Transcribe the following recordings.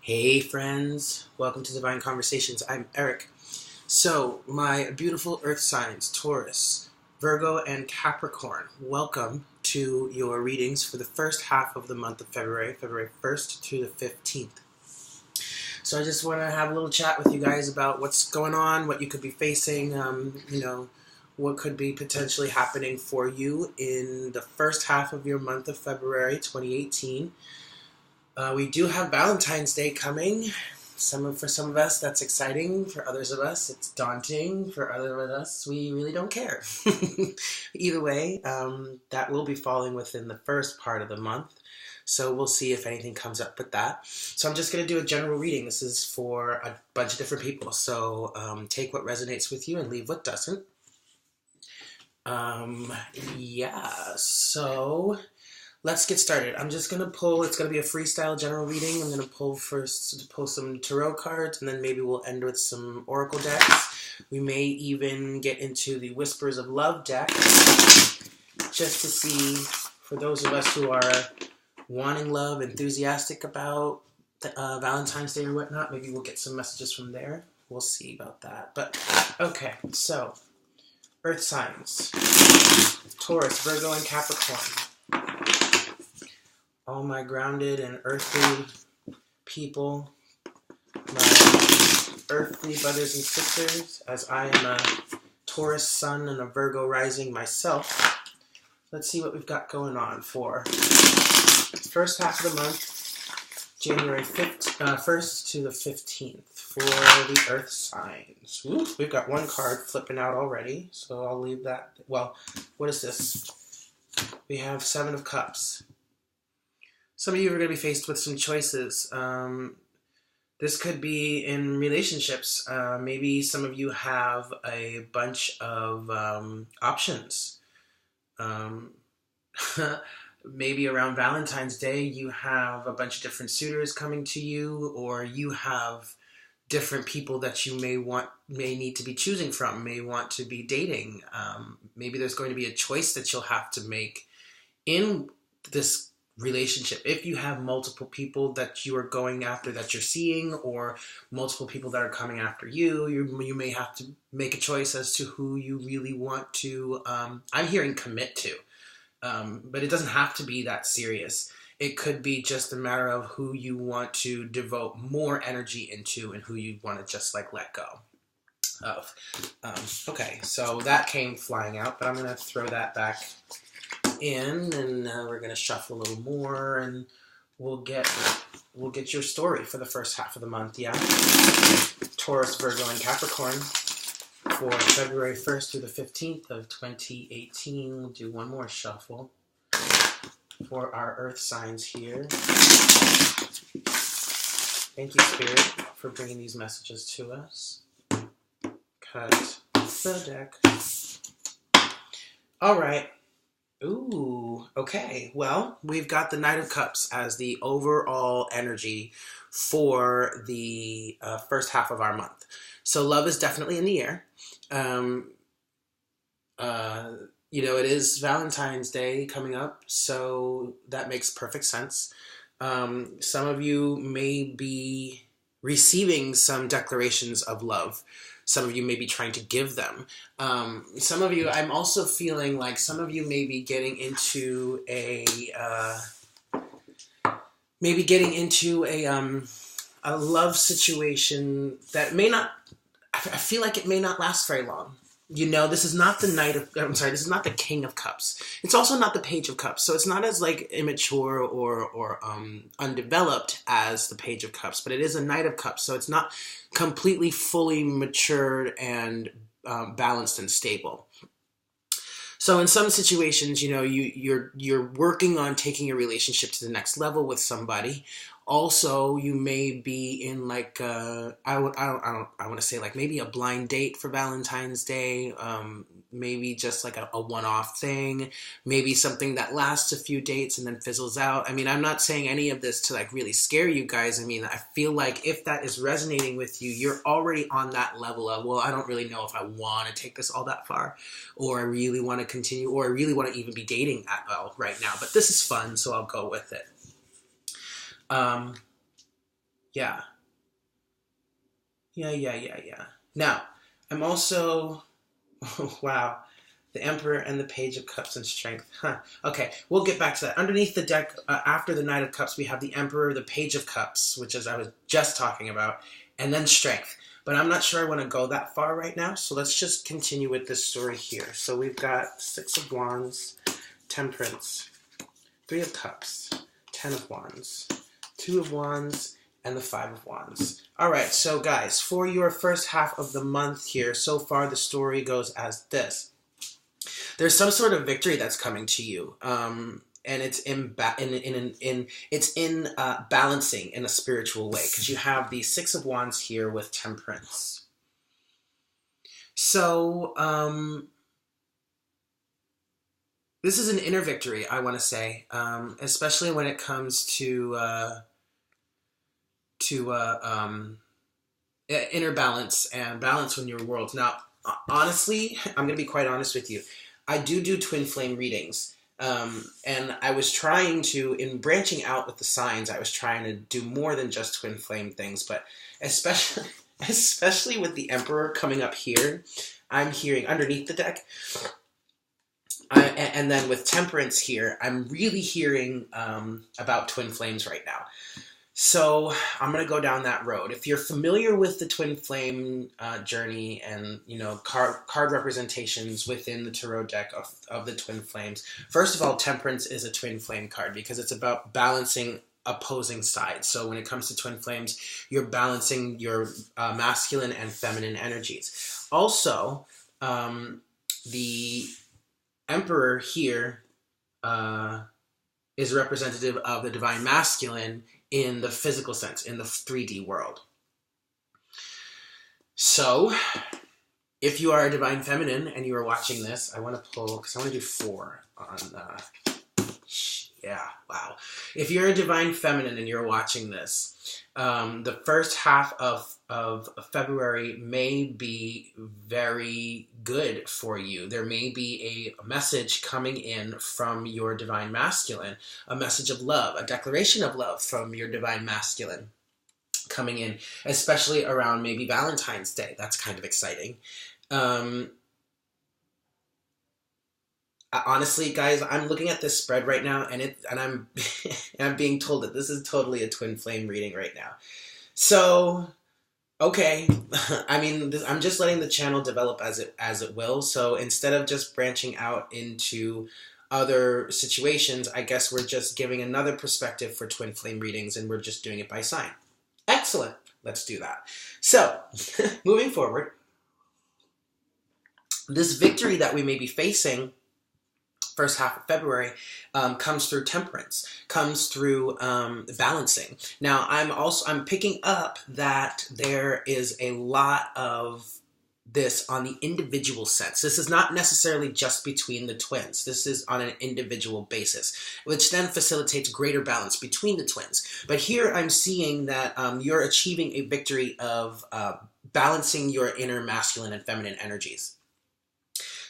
Hey friends, welcome to Divine Conversations. I'm Eric. So, my beautiful earth signs, Taurus, Virgo, and Capricorn, welcome to your readings for the first half of the month of February, February 1st to the 15th. So I just want to have a little chat with you guys about what's going on, what you could be facing, what could be potentially happening for you in the first half of your month of February 2018. We do have Valentine's Day coming. For some of us, that's exciting. For others of us, it's daunting. For others of us, we really don't care. Either way, that will be falling within the first part of the month. So we'll see if anything comes up with that. So I'm just going to do a general reading. This is for a bunch of different people. So take what resonates with you and leave what doesn't. So let's get started. I'm just going to pull, it's going to be a freestyle general reading. I'm going to pull some tarot cards, and then maybe we'll end with some oracle decks. We may even get into the Whispers of Love deck, just to see, for those of us who are wanting love, enthusiastic about Valentine's Day or whatnot, maybe we'll get some messages from there. We'll see about that. But, okay, so, Earth signs. Taurus, Virgo, and Capricorn. All my grounded and earthly people, my earthly brothers and sisters, as I am a Taurus sun and a Virgo rising myself. Let's see what we've got going on for first half of the month, January 1st to the 15th for the Earth signs. Ooh, we've got one card flipping out already, so I'll leave that. Well, what is this? We have Seven of Cups. Some of you are going to be faced with some choices. This could be in relationships. Maybe some of you have a bunch of options. Maybe around Valentine's Day, you have a bunch of different suitors coming to you, or you have different people that you may need to be choosing from, may want to be dating. Maybe there's going to be a choice that you'll have to make in this relationship. If you have multiple people that you are going after, that you're seeing, or multiple people that are coming after you, you may have to make a choice as to who you really want to, I'm hearing commit to. But it doesn't have to be that serious. It could be just a matter of who you want to devote more energy into and who you want to just like let go of. Okay, so that came flying out, but I'm going to throw that back in, and we're going to shuffle a little more, and we'll get your story for the first half of the month. Yeah, Taurus, Virgo, and Capricorn for February 1st through the 15th of 2018. We'll do one more shuffle for our earth signs here. Thank you, Spirit, for bringing these messages to us. Cut the deck. All right. Ooh, okay. Well, we've got the Knight of Cups as the overall energy for the first half of our month. So love is definitely in the air. It is Valentine's Day coming up, so that makes perfect sense. Some of you may be receiving some declarations of love. Some of you may be trying to give them. Some of you, I'm also feeling like some of you may be getting into a love situation that may not, I feel like it may not last very long. This is not this is not the King of Cups. It's also not the Page of Cups. So it's not as like immature or undeveloped as the Page of Cups, but it is a Knight of Cups. So it's not completely fully matured and balanced and stable. So in some situations, you're working on taking your relationship to the next level with somebody. Also, you may be in like I want to say like maybe a blind date for Valentine's Day. Maybe just like a one-off thing. Maybe something that lasts a few dates and then fizzles out. I mean, I'm not saying any of this to like really scare you guys. I mean, I feel like if that is resonating with you, you're already on that level of, well, I don't really know if I want to take this all that far, or I really want to continue, or I really want to even be dating at all right now. But this is fun, so I'll go with it. Yeah. Yeah. Now, I'm also, wow, the Emperor and the Page of Cups and Strength. Huh. Okay, we'll get back to that. Underneath the deck, after the Knight of Cups, we have the Emperor, the Page of Cups, which is I was just talking about, and then Strength. But I'm not sure I want to go that far right now, so let's just continue with this story here. So we've got Six of Wands, Temperance, Three of Cups, Ten of Wands, Two of Wands, and the Five of Wands. All right, so guys, for your first half of the month here, so far the story goes as this. There's some sort of victory that's coming to you, and it's in balancing in a spiritual way, because you have the Six of Wands here with Temperance. So this is an inner victory, I want to say, especially when it comes to inner balance and balance in your world. Now, honestly, I'm going to be quite honest with you. I do twin flame readings. And I was trying to, in branching out with the signs, I was trying to do more than just twin flame things, but especially with the Emperor coming up here, I'm hearing underneath the deck, and then with Temperance here, I'm really hearing about twin flames right now. So I'm going to go down that road. If you're familiar with the twin flame journey and, you know, card representations within the tarot deck of the twin flames, first of all, Temperance is a twin flame card because it's about balancing opposing sides. So when it comes to twin flames, you're balancing your masculine and feminine energies. Also, the Emperor here is representative of the divine masculine in the physical sense, in the 3D world. So, if you are a divine feminine and you are watching this, I want to pull, because I want to do 4 on, yeah, wow. If you're a divine feminine and you're watching this, the first half of February may be very good for you. There may be a message coming in from your divine masculine, a message of love, a declaration of love from your divine masculine coming in, especially around maybe Valentine's Day. That's kind of exciting. Honestly, guys, I'm looking at this spread right now, and I'm I'm being told that this is totally a twin flame reading right now. So, okay, I mean, I'm just letting the channel develop as it will. So instead of just branching out into other situations, I guess we're just giving another perspective for twin flame readings, and we're just doing it by sign. Excellent. Let's do that. So, moving forward, this victory that we may be facing first half of February comes through Temperance, comes through balancing. Now, I'm picking up that there is a lot of this on the individual sense. This is not necessarily just between the twins. This is on an individual basis, which then facilitates greater balance between the twins. But here I'm seeing that you're achieving a victory of balancing your inner masculine and feminine energies.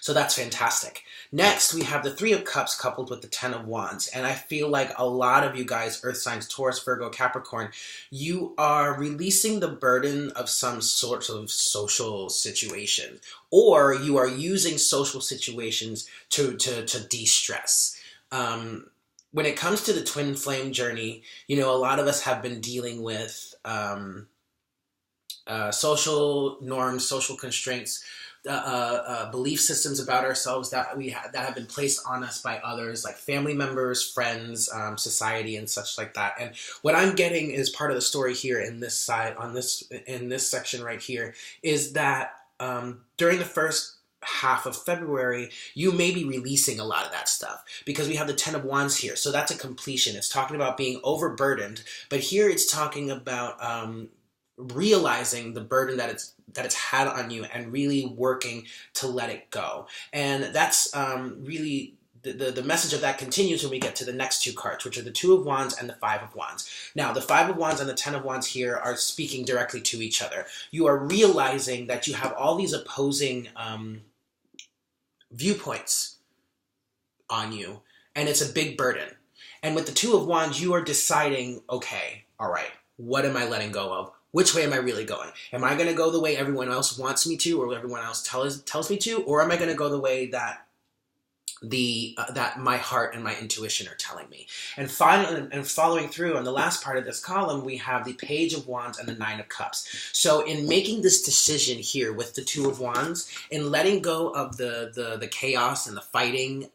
So that's fantastic. Next, we have the Three of Cups coupled with the Ten of Wands. And I feel like a lot of you guys, Earth signs, Taurus, Virgo, Capricorn, you are releasing the burden of some sort of social situation. Or you are using social situations to de-stress. When it comes to the twin flame journey, you know, a lot of us have been dealing with social norms, social constraints, belief systems about ourselves that that have been placed on us by others, like family members, friends, society, and such like that. And what I'm getting is part of the story here in this side, in this section right here, is that during the first half of February, you may be releasing a lot of that stuff because we have the Ten of Wands here. So that's a completion. It's talking about being overburdened, but here it's talking about realizing the burden that it's had on you and really working to let it go. And that's really the message of that continues when we get to the next two cards, which are the Two of Wands and the Five of Wands. Now, the Five of Wands and the Ten of Wands here are speaking directly to each other. You are realizing that you have all these opposing viewpoints on you, and it's a big burden. And with the Two of Wands, you are deciding, okay, all right, what am I letting go of? Which way am I really going? Am I going to go the way everyone else wants me to, or everyone else tells me to, or am I going to go the way that that my heart and my intuition are telling me? And finally, and following through on the last part of this column, we have the Page of Wands and the Nine of Cups. So in making this decision here with the Two of Wands, in letting go of the chaos and the fighting,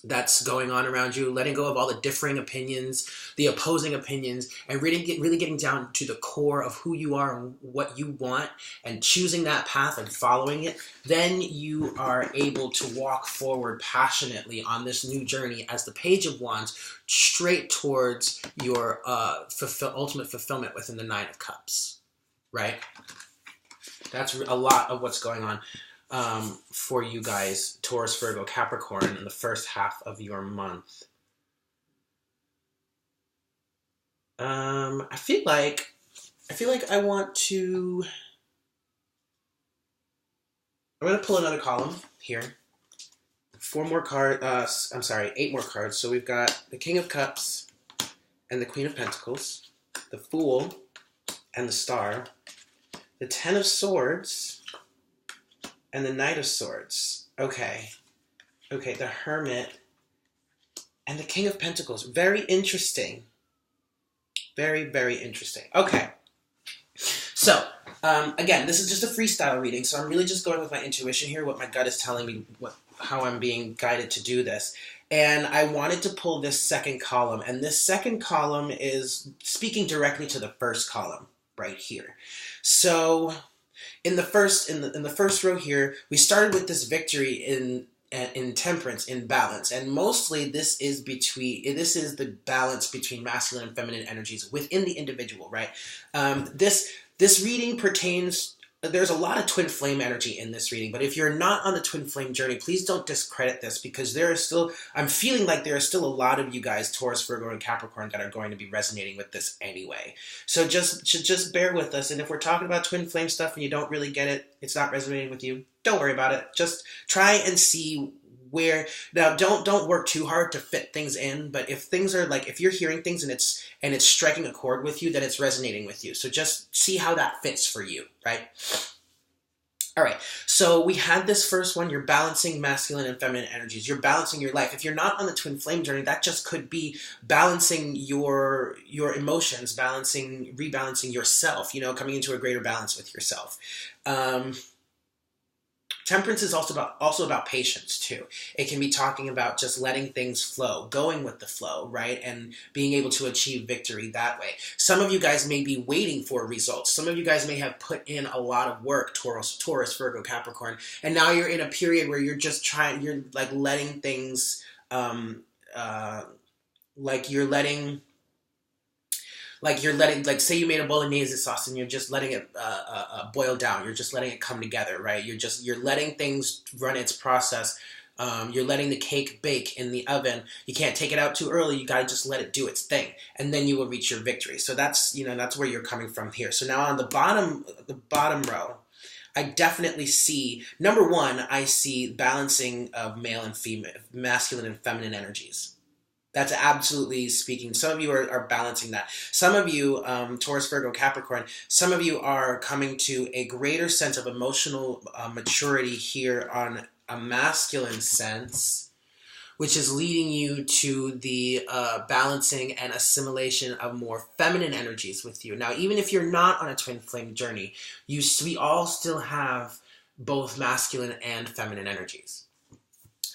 that's going on around you, letting go of all the differing opinions, the opposing opinions, and really getting down to the core of who you are and what you want, and choosing that path and following it, then you are able to walk forward passionately on this new journey as the Page of Wands, straight towards your ultimate fulfillment within the Nine of Cups, right? That's a lot of what's going on for you guys, Taurus, Virgo, Capricorn, in the first half of your month. I feel like I want to. I'm going to pull another column here. 8 more cards. So we've got the King of Cups and the Queen of Pentacles, the Fool and the Star, the Ten of Swords, and the Knight of Swords. Okay, the Hermit and the King of Pentacles. Very interesting. Very, very interesting. Okay. So, again, this is just a freestyle reading, so I'm really just going with my intuition here, what my gut is telling me, how I'm being guided to do this. And I wanted to pull this second column, and this second column is speaking directly to the first column right here. So in the first row here, we started with this victory in temperance, in balance, and mostly this is the balance between masculine and feminine energies within the individual, right? This reading pertains. There's a lot of twin flame energy in this reading, but if you're not on the twin flame journey, please don't discredit this, because I'm feeling like there are still a lot of you guys, Taurus, Virgo, and Capricorn, that are going to be resonating with this anyway. So just bear with us, and if we're talking about twin flame stuff and you don't really get it, it's not resonating with you, don't worry about it. Just try and see where. Now, don't work too hard to fit things in, but if things are like, if you're hearing things and it's striking a chord with you, then it's resonating with you. So just see how that fits for you, right? All right, so we had this first one. You're balancing masculine and feminine energies. You're balancing your life. If you're not on the twin flame journey, that just could be balancing your emotions, rebalancing yourself, coming into a greater balance with yourself. Temperance is also about patience too. It can be talking about just letting things flow, going with the flow, right? And being able to achieve victory that way. Some of you guys may be waiting for results. Some of you guys may have put in a lot of work, Taurus, Virgo, Capricorn, and now you're in a period where you're like letting things, like say you made a bolognese sauce and you're just letting it boil down. You're just letting it come together, right? You're letting things run its process. You're letting the cake bake in the oven. You can't take it out too early. You gotta just let it do its thing, and then you will reach your victory. So that's where you're coming from here. So now on the bottom row, I definitely see, number one, I see balancing of male and female, masculine and feminine energies. That's absolutely speaking. Some of you are balancing that. Some of you, Taurus, Virgo, Capricorn, some of you are coming to a greater sense of emotional maturity here on a masculine sense, which is leading you to the balancing and assimilation of more feminine energies with you. Now, even if you're not on a twin flame journey, we all still have both masculine and feminine energies.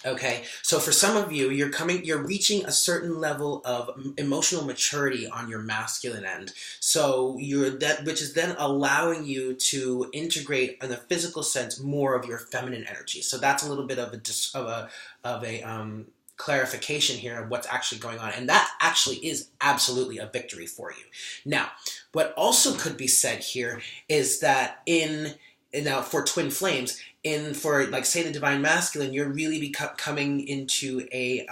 Okay, so for some of you, you're reaching a certain level of emotional maturity on your masculine end. So which is then allowing you to integrate in a physical sense more of your feminine energy. So that's a little bit of a clarification here of what's actually going on, and that actually is absolutely a victory for you. Now, what also could be said here is that now for twin flames, for like say the divine masculine, you're really coming into a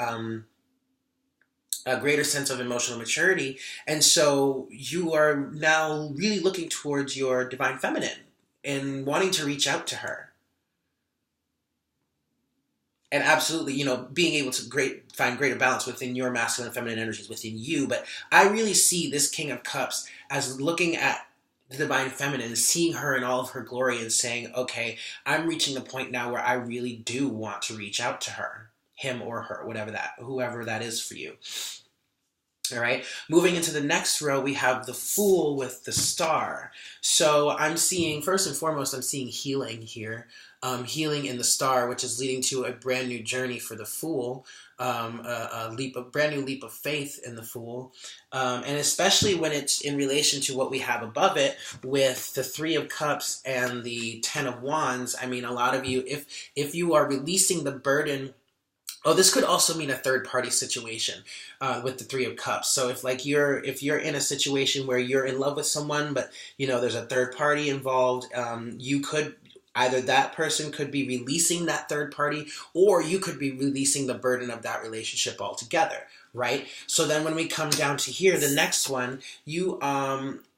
greater sense of emotional maturity, and so you are now really looking towards your divine feminine and wanting to reach out to her. and absolutely, you know, being able to find greater balance within your masculine and feminine energies within you. But I really see this King of Cups as looking at the divine feminine, seeing her in all of her glory and saying, okay, I'm reaching the point now where I really do want to reach out to her, him or her, whoever that is for you. All right, moving into the next row, we have the Fool with the Star. So I'm seeing, first and foremost, I'm seeing healing here. Healing in the Star, which is leading to a brand new journey for the Fool, a brand new leap of faith in the Fool, and especially when it's in relation to what we have above it with the Three of Cups and the Ten of Wands. I mean, a lot of you, if you are releasing the burden. Oh, this could also mean a third-party situation with the Three of Cups. So if you're in a situation where you're in love with someone, but you know there's a third party involved, you could either that person could be releasing that third party, or you could be releasing the burden of that relationship altogether, right? So then when we come down to here, the next one, you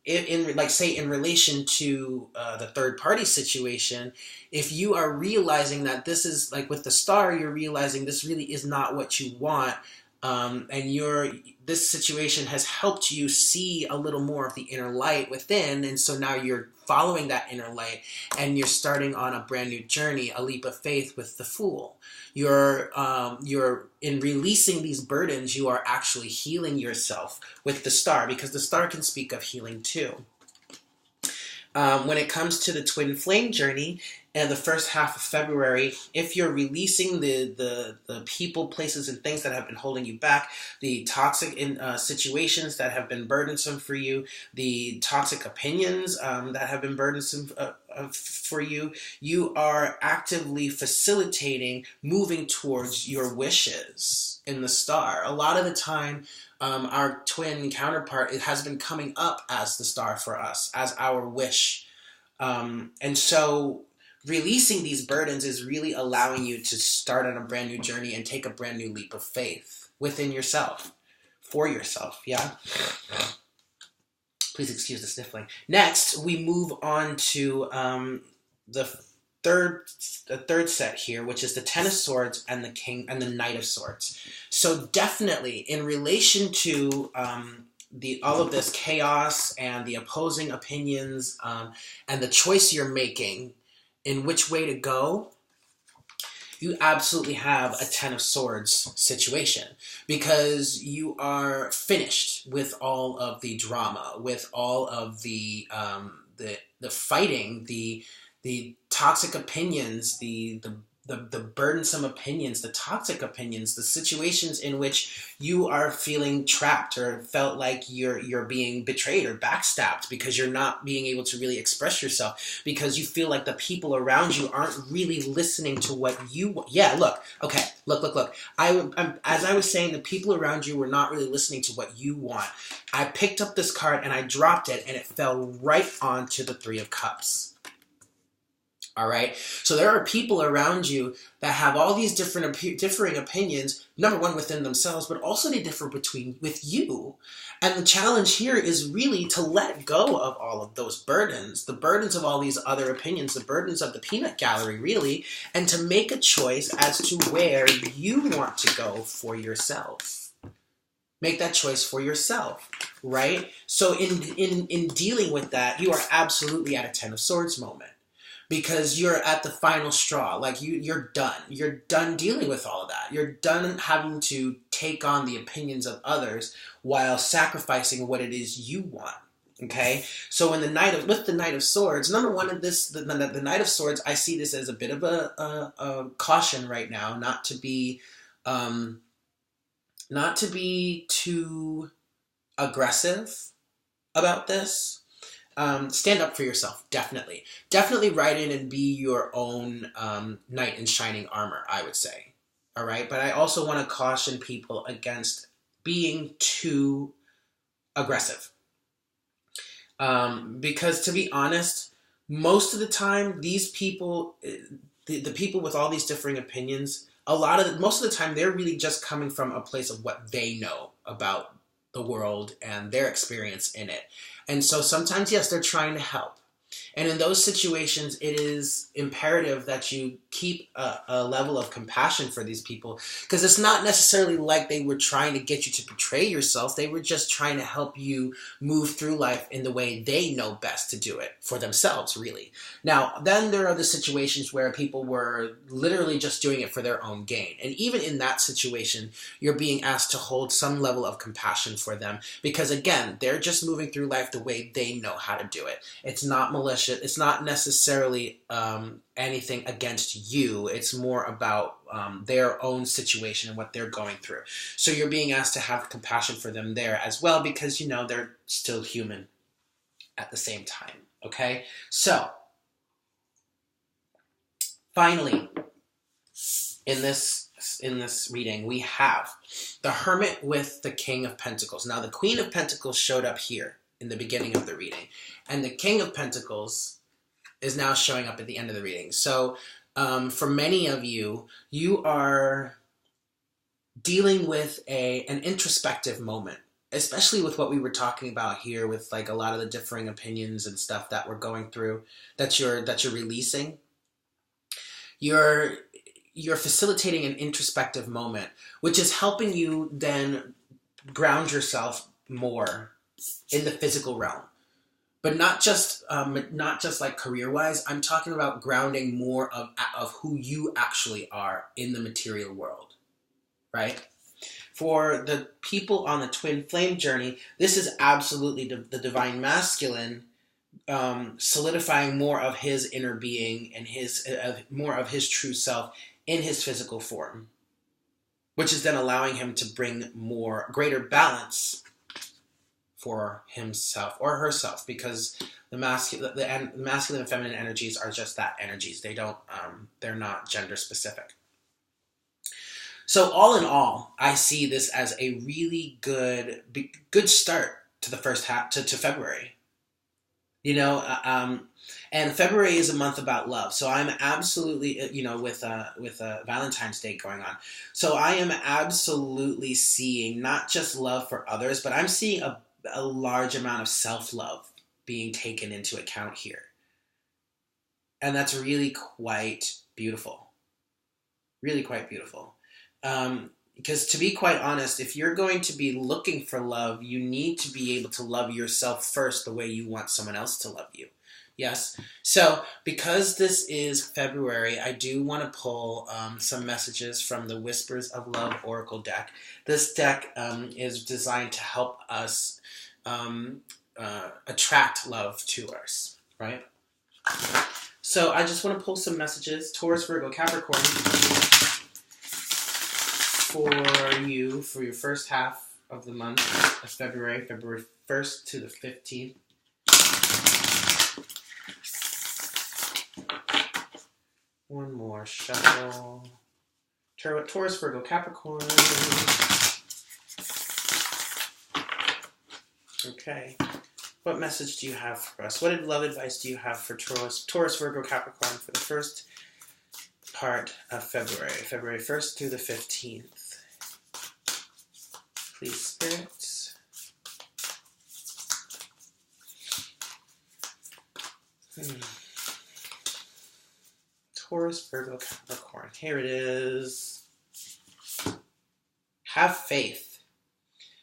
in like say in relation to the third party situation, if you are realizing that this is like with the Star, you're realizing this really is not what you want, and this situation has helped you see a little more of the inner light within, and so now you're following that inner light and you're starting on a brand new journey, a leap of faith with the Fool. You're in releasing these burdens, you are actually healing yourself with the Star, because the Star can speak of healing too. When it comes to the Twin Flame journey and the first half of February, if you're releasing the people, places, and things that have been holding you back, the toxic situations that have been burdensome for you, the toxic opinions that have been burdensome for you, you are actively facilitating moving towards your wishes in the Star. A lot of the time, our twin counterpart, it has been coming up as the Star for us, as our wish. And so releasing these burdens is really allowing you to start on a brand new journey and take a brand new leap of faith within yourself, for yourself, yeah? Please excuse the sniffling. Next, we move on to the third set here, which is the Ten of Swords and the King and the Knight of Swords. So definitely in relation to all of this chaos and the opposing opinions and the choice you're making in which way to go, you absolutely have a Ten of Swords situation, because you are finished with all of the drama, with all of the fighting, the toxic opinions, the burdensome opinions, the toxic opinions, the situations in which you are feeling trapped or felt like you're being betrayed or backstabbed because you're not being able to really express yourself, because you feel like the people around you aren't really listening to what you want. Yeah, look. As I was saying, the people around you were not really listening to what you want. I picked up this card and I dropped it, and it fell right onto the Three of Cups. All right. So there are people around you that have all these differing opinions, number one within themselves, but also they differ with you. And the challenge here is really to let go of all of those burdens, the burdens of all these other opinions, the burdens of the peanut gallery, really, and to make a choice as to where you want to go for yourself. Make that choice for yourself, right? So in dealing with that, you are absolutely at a Ten of Swords moment. Because you're at the final straw. Like you're done. You're done dealing with all of that. You're done having to take on the opinions of others while sacrificing what it is you want. Okay? So with the Knight of Swords, number one of this, the Knight of Swords, I see this as a bit of a caution right now, not to be too aggressive about this. Stand up for yourself, definitely. Definitely ride in and be your own knight in shining armor, I would say. All right? But I also want to caution people against being too aggressive. Because to be honest, most of the time, these people, the people with all these differing opinions, most of the time, they're really just coming from a place of what they know about the world and their experience in it. And so sometimes, yes, they're trying to help. And in those situations, it is imperative that you keep a level of compassion for these people, because it's not necessarily like they were trying to get you to betray yourself. They were just trying to help you move through life in the way they know best to do it for themselves, really. Now, then there are the situations where people were literally just doing it for their own gain. And even in that situation, you're being asked to hold some level of compassion for them, because again, they're just moving through life the way they know how to do it. It's not malicious. It's not necessarily anything against you. It's more about their own situation and what they're going through. So you're being asked to have compassion for them there as well, because you know they're still human at the same time. Okay? So, finally, in this reading, we have the Hermit with the King of Pentacles. Now, the Queen of Pentacles showed up here in the beginning of the reading, and the King of Pentacles is now showing up at the end of the reading. So, for many of you, you are dealing with an introspective moment, especially with what we were talking about here, with like a lot of the differing opinions and stuff that we're going through, that you're releasing. You're facilitating an introspective moment, which is helping you then ground yourself more in the physical realm. But not just like career-wise. I'm talking about grounding more of who you actually are in the material world, right? For the people on the twin flame journey, this is absolutely the divine masculine solidifying more of his inner being and his more of his true self in his physical form, which is then allowing him to bring greater balance for himself or herself, because the masculine and feminine energies are just that, energies. They're not gender specific. So all in all, I see this as a really good start to the first half to February. You know, and February is a month about love. So I'm absolutely, with Valentine's Day going on. So I am absolutely seeing not just love for others, but I'm seeing a large amount of self-love being taken into account here. And that's really quite beautiful. Really quite beautiful. Because to be quite honest, if you're going to be looking for love, you need to be able to love yourself first the way you want someone else to love you. Yes? So, because this is February, I do want to pull some messages from the Whispers of Love Oracle deck. This deck is designed to help us attract love to us, right? So, I just want to pull some messages. Taurus, Virgo, Capricorn, for you for your first half of the month of February 1st to the 15th. One more shuffle. Taurus, Virgo, Capricorn. Okay. What message do you have for us? What love advice do you have for Taurus, Virgo, Capricorn for the first part of February 1st through the 15th? Please, spirits. Taurus, Virgo, Capricorn. Here it is. Have faith.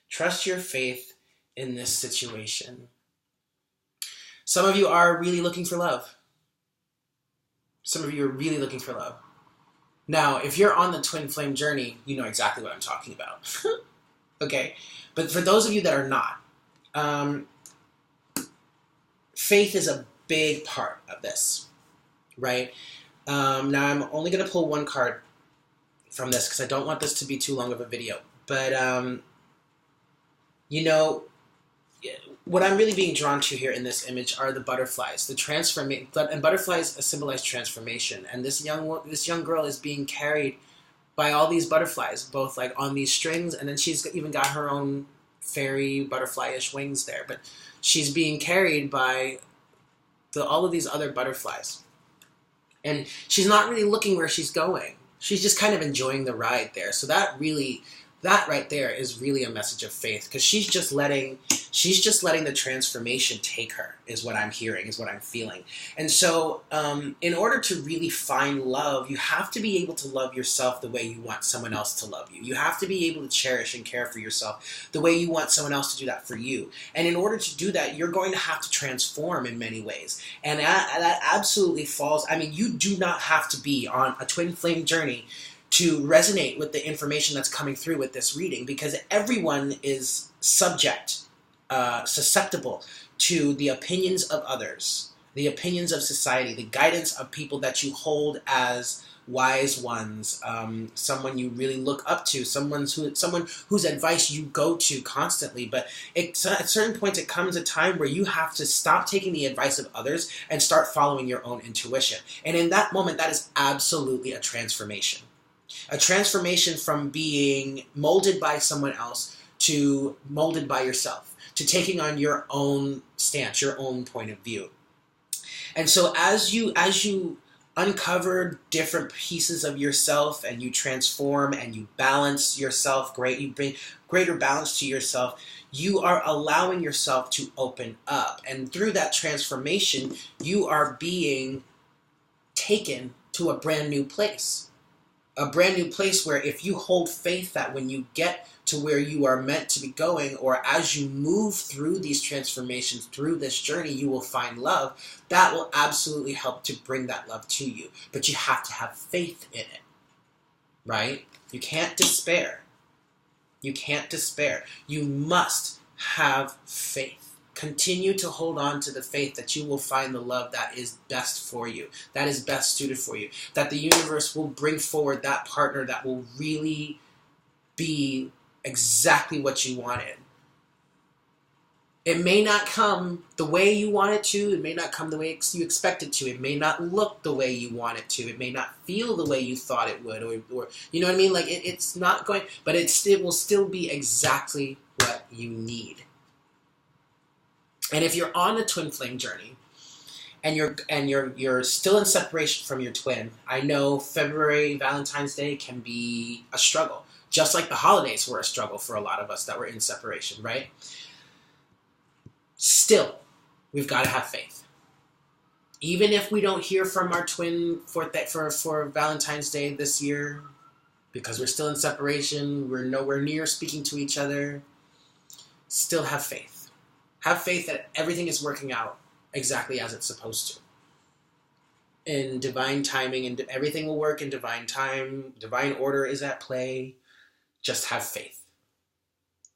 Trust your faith in this situation. Some of you are really looking for love. Some of you are really looking for love. Now, if you're on the twin flame journey, you know exactly what I'm talking about. Okay? But for those of you that are not, faith is a big part of this, right? Now, I'm only going to pull one card from this because I don't want this to be too long of a video. But, what I'm really being drawn to here in this image are the butterflies. And butterflies symbolize transformation. And this young girl is being carried by all these butterflies, both like on these strings, and then she's even got her own fairy butterfly-ish wings there. But she's being carried by all of these other butterflies. And she's not really looking where she's going. She's just kind of enjoying the ride there. So that really, that right there is really a message of faith, because she's just letting the transformation take her, is what I'm hearing, is what I'm feeling. And so in order to really find love, you have to be able to love yourself the way you want someone else to love you. You have to be able to cherish and care for yourself the way you want someone else to do that for you. And in order to do that, you're going to have to transform in many ways. And that absolutely falls, I mean, you do not have to be on a twin flame journey to resonate with the information that's coming through with this reading, because everyone is susceptible to the opinions of others, the opinions of society, the guidance of people that you hold as wise ones, someone you really look up to, someone whose advice you go to constantly. But at certain points, it comes a time where you have to stop taking the advice of others and start following your own intuition. And in that moment, that is absolutely a transformation. A transformation from being molded by someone else to molded by yourself, to taking on your own stance, your own point of view. And so as you uncover different pieces of yourself and you transform and you balance yourself, you bring greater balance to yourself, you are allowing yourself to open up. And through that transformation, you are being taken to a brand new place. A brand new place where if you hold faith that when you get to where you are meant to be going, or as you move through these transformations, through this journey, you will find love, that will absolutely help to bring that love to you. But you have to have faith in it, right? You can't despair. You can't despair. You must have faith. Continue to hold on to the faith that you will find the love that is best for you, that is best suited for you, that the universe will bring forward that partner that will really be exactly what you wanted. It may not come the way you want it to. It may not come the way you expect it to. It may not look the way you want it to. It may not feel the way you thought it would, or you know what I mean? Like it's not going, but it will still be exactly what you need. And if you're on a twin flame journey, and you're still in separation from your twin, I know February, Valentine's Day can be a struggle. Just like the holidays were a struggle for a lot of us that were in separation, right? Still, we've got to have faith. Even if we don't hear from our twin for Valentine's Day this year, because we're still in separation, we're nowhere near speaking to each other, still have faith. Have faith that everything is working out exactly as it's supposed to. In divine timing, and everything will work in divine time. Divine order is at play. Just have faith.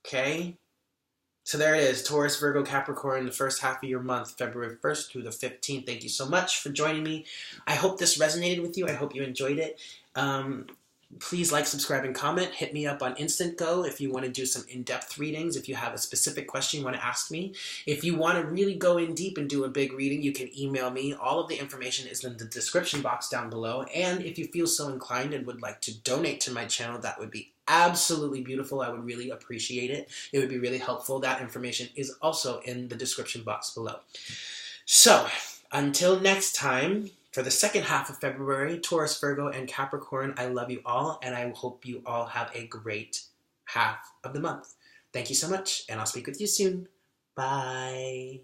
Okay? So there it is. Taurus, Virgo, Capricorn, the first half of your month, February 1st through the 15th. Thank you so much for joining me. I hope this resonated with you. I hope you enjoyed it. Please like, subscribe, and comment. Hit me up on Instant Go if you want to do some in-depth readings. If you have a specific question you want to ask me. If you want to really go in deep and do a big reading, you can email me. All of the information is in the description box down below. And if you feel so inclined and would like to donate to my channel, that would be absolutely beautiful. I would really appreciate it. It would be really helpful. That information is also in the description box below. So, until next time, for the second half of February, Taurus, Virgo, and Capricorn, I love you all, and I hope you all have a great half of the month. Thank you so much, and I'll speak with you soon. Bye.